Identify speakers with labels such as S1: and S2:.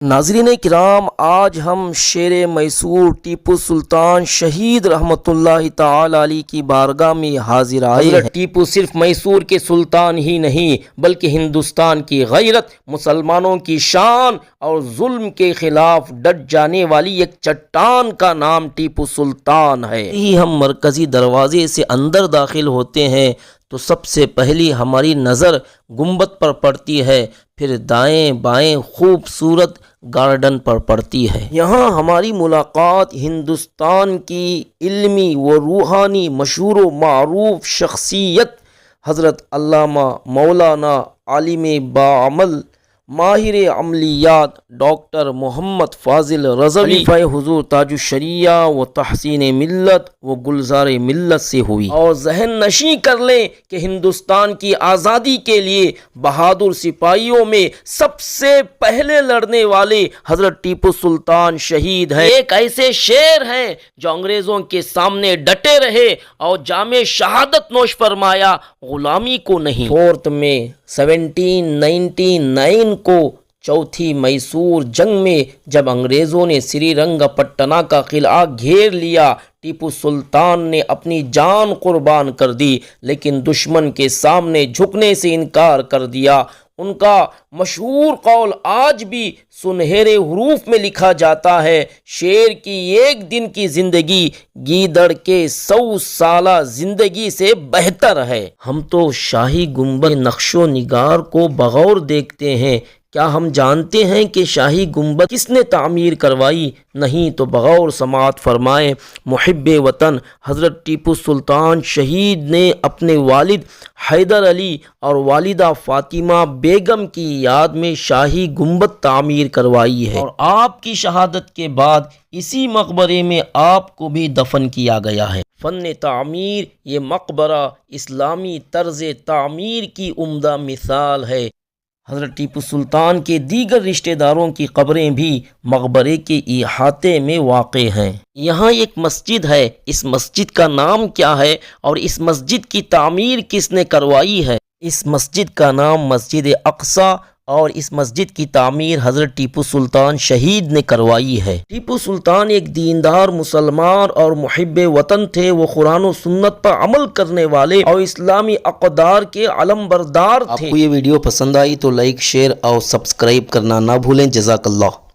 S1: ناظرین کرام، آج ہم شیر میسور ٹیپو سلطان شہید رحمۃ اللہ تعالی علیہ کی بارگاہ میں حاضر آئے ہیں۔ ٹیپو صرف میسور کے سلطان ہی نہیں بلکہ ہندوستان کی غیرت، مسلمانوں کی شان اور ظلم کے خلاف ڈٹ جانے والی ایک چٹان کا نام ٹیپو سلطان ہے۔ ہی ہم مرکزی دروازے سے اندر داخل ہوتے ہیں تو سب سے پہلی ہماری نظر گنبد پر پڑتی ہے، پھر دائیں بائیں خوبصورت گارڈن پر پڑتی ہے۔ یہاں ہماری ملاقات ہندوستان کی علمی و روحانی مشہور و معروف شخصیت حضرت علامہ مولانا عالم باعمل ماہر عملیات ڈاکٹر محمد فاضل رضوی خلیفہ حضور تاج الشریعہ و تحسین ملت و گلزار ملت سے ہوئی، اور ذہن نشیں کر لیں کہ ہندوستان کی آزادی کے لیے بہادر سپاہیوں میں سب سے پہلے لڑنے والے حضرت ٹیپو سلطان شہید ہیں۔ ایک ایسے شیر ہیں جو انگریزوں کے سامنے ڈٹے رہے اور جام شہادت نوش فرمایا، غلامی کو نہیں۔ 4 مئی 1799 کو چوتھی میسور جنگ میں جب انگریزوں نے سری رنگ پٹنا کا قلعہ گھیر لیا، ٹیپو سلطان نے اپنی جان قربان کر دی، لیکن دشمن کے سامنے جھکنے سے انکار کر دیا۔ ان کا مشہور قول آج بھی سنہرے حروف میں لکھا جاتا ہے، شیر کی ایک دن کی زندگی گیدڑ کے 100 سالہ زندگی سے بہتر ہے۔ ہم تو شاہی گنبد نقش و نگار کو بغور دیکھتے ہیں، کیا ہم جانتے ہیں کہ شاہی گنبد کس نے تعمیر کروائی؟ نہیں تو بغور سماعت فرمائے محب وطن حضرت ٹیپو سلطان شہید نے اپنے والد حیدر علی اور والدہ فاطمہ بیگم کی یاد میں شاہی گنبد تعمیر کروائی ہے، اور آپ کی شہادت کے بعد اسی مقبرے میں آپ کو بھی دفن کیا گیا ہے۔ فن تعمیر یہ مقبرہ اسلامی طرز تعمیر کی عمدہ مثال ہے۔ حضرت ٹیپو سلطان کے دیگر رشتہ داروں کی قبریں بھی مقبرے کے احاطے میں واقع ہیں۔ یہاں ایک مسجد ہے، اس مسجد کا نام کیا ہے اور اس مسجد کی تعمیر کس نے کروائی ہے؟ اس مسجد کا نام مسجد اقصی اور اس مسجد کی تعمیر حضرت ٹیپو سلطان شہید نے کروائی ہے۔ ٹیپو سلطان ایک دیندار مسلمان اور محب وطن تھے، وہ قرآن و سنت پر عمل کرنے والے اور اسلامی اقدار کے علم بردار تھے۔ آپ کو یہ ویڈیو پسند آئی تو لائک، شیئر اور سبسکرائب کرنا نہ بھولیں۔ جزاک اللہ۔